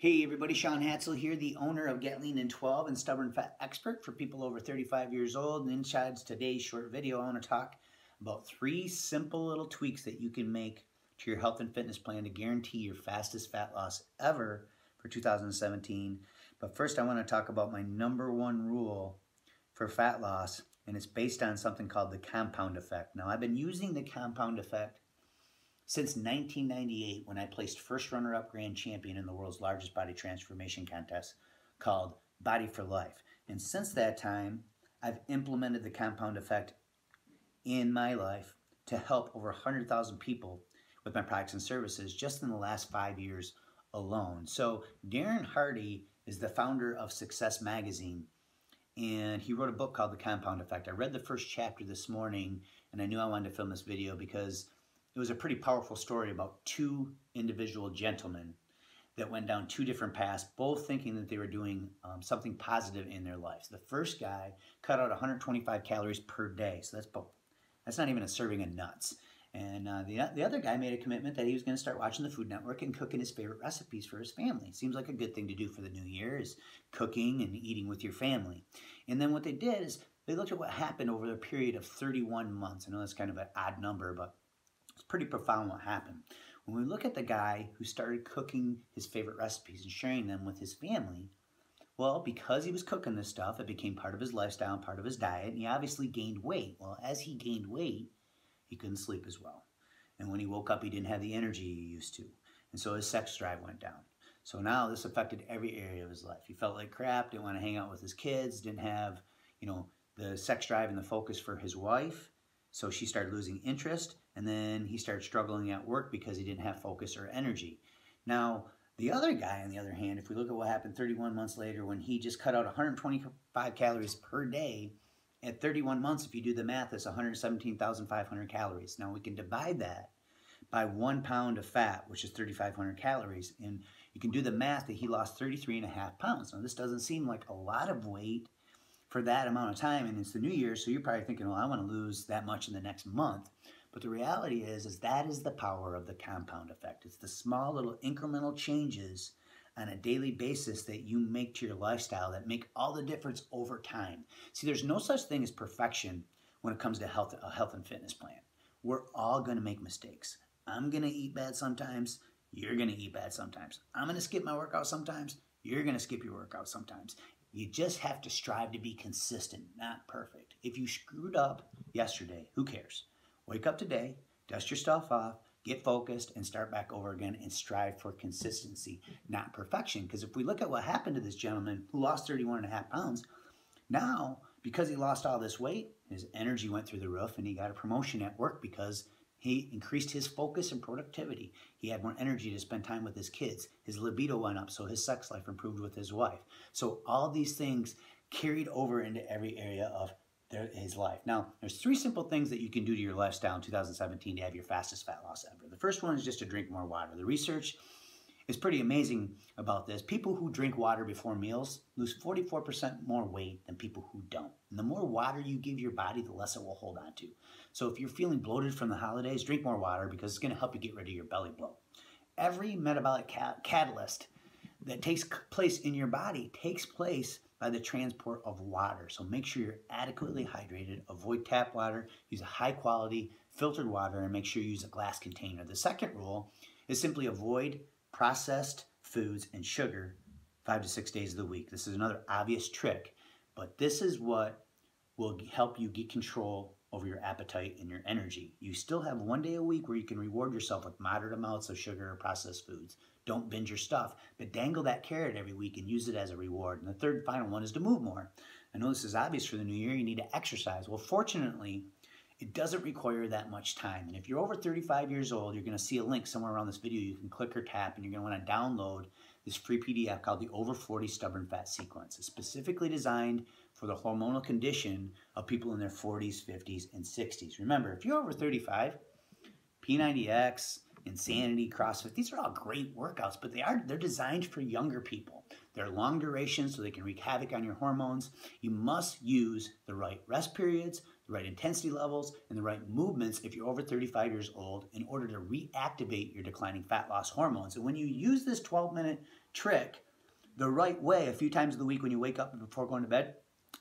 Hey everybody, Sean Hatzel here, the owner of Get Lean in 12 and Stubborn Fat Expert for people over 35 years old. And inside today's short video, I want to talk about 3 simple little tweaks that you can make to your health and fitness plan to guarantee your fastest fat loss ever for 2017. But first, I want to talk about my #1 rule for fat loss, and it's based on something called the compound effect. Now, I've been using the compound effect since 1998, when I placed first runner-up grand champion in the world's largest body transformation contest called Body for Life. And since that time, I've implemented the compound effect in my life to help over 100,000 people with my products and services just in the last 5 years alone. So Darren Hardy is the founder of Success Magazine, and he wrote a book called The Compound Effect. I read the first chapter this morning, and I knew I wanted to film this video because it was a pretty powerful story about 2 individual gentlemen that went down 2 different paths, both thinking that they were doing something positive in their lives. The first guy cut out 125 calories per day, so that's not even a serving of nuts. And the other guy made a commitment that he was going to start watching the Food Network and cooking his favorite recipes for his family. Seems like a good thing to do for the new year, is cooking and eating with your family. And then what they did is they looked at what happened over a period of 31 months. I know that's kind of an odd number, but it's pretty profound what happened. When we look at the guy who started cooking his favorite recipes and sharing them with his family, well, because he was cooking this stuff, it became part of his lifestyle and part of his diet, and he obviously gained weight. Well, as he gained weight, he couldn't sleep as well. And when he woke up, he didn't have the energy he used to. And so his sex drive went down. So now this affected every area of his life. He felt like crap, didn't want to hang out with his kids, didn't have, the sex drive and the focus for his wife. So she started losing interest, and then he started struggling at work because he didn't have focus or energy. Now, the other guy, on the other hand, if we look at what happened 31 months later, when he just cut out 125 calories per day, at 31 months, if you do the math, it's 117,500 calories. Now, we can divide that by 1 pound of fat, which is 3,500 calories, and you can do the math that he lost 33.5 pounds. Now, this doesn't seem like a lot of weight for that amount of time, and it's the new year, so you're probably thinking, well, I want to lose that much in the next month. But the reality is that is the power of the compound effect. It's the small little incremental changes on a daily basis that you make to your lifestyle that make all the difference over time. See, there's no such thing as perfection when it comes to a health and fitness plan. We're all going to make mistakes. I'm going to eat bad sometimes. You're going to eat bad sometimes. I'm going to skip my workout sometimes. You're going to skip your workout sometimes. You just have to strive to be consistent, not perfect. If you screwed up yesterday, who cares? Wake up today, dust your stuff off, get focused, and start back over again and strive for consistency, not perfection. Because if we look at what happened to this gentleman who lost 31.5 pounds, now, because he lost all this weight, his energy went through the roof, and he got a promotion at work because he increased his focus and productivity. He had more energy to spend time with his kids. His libido went up, so his sex life improved with his wife. So all these things carried over into every area of his life. Now, there's 3 simple things that you can do to your lifestyle in 2017 to have your fastest fat loss ever. The first one is just to drink more water. The research is pretty amazing about this. People who drink water before meals lose 44% more weight than people who don't. And the more water you give your body, the less it will hold on to. So if you're feeling bloated from the holidays, drink more water because it's going to help you get rid of your belly bloat. Every metabolic catalyst that takes place in your body takes place by the transport of water. So make sure you're adequately hydrated. Avoid tap water. Use a high quality filtered water, and make sure you use a glass container. The second rule is simply avoid processed foods and sugar 5 to 6 days of the week. This is another obvious trick, but this is what will help you get control over your appetite and your energy. You still have 1 day a week where you can reward yourself with moderate amounts of sugar or processed foods. Don't binge your stuff, but dangle that carrot every week and use it as a reward. And the third and final one is to move more. I know this is obvious for the new year. You need to exercise. Well, fortunately, it doesn't require that much time. And if you're over 35 years old, you're going to see a link somewhere around this video. You can click or tap, and you're going to want to download this free PDF called the Over 40 Stubborn Fat Sequence. It's specifically designed for the hormonal condition of people in their 40s, 50s, and 60s. Remember, if you're over 35, P90X, Insanity, CrossFit, these are all great workouts, but they're designed for younger people. They're long duration, so they can wreak havoc on your hormones. You must use the right rest periods, the right intensity levels, and the right movements if you're over 35 years old in order to reactivate your declining fat loss hormones. And when you use this 12-minute trick the right way a few times of the week when you wake up and before going to bed,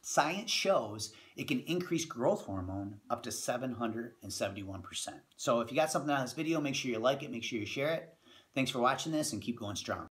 science shows it can increase growth hormone up to 771%. So if you got something on this video, make sure you like it, make sure you share it. Thanks for watching this, and keep going strong.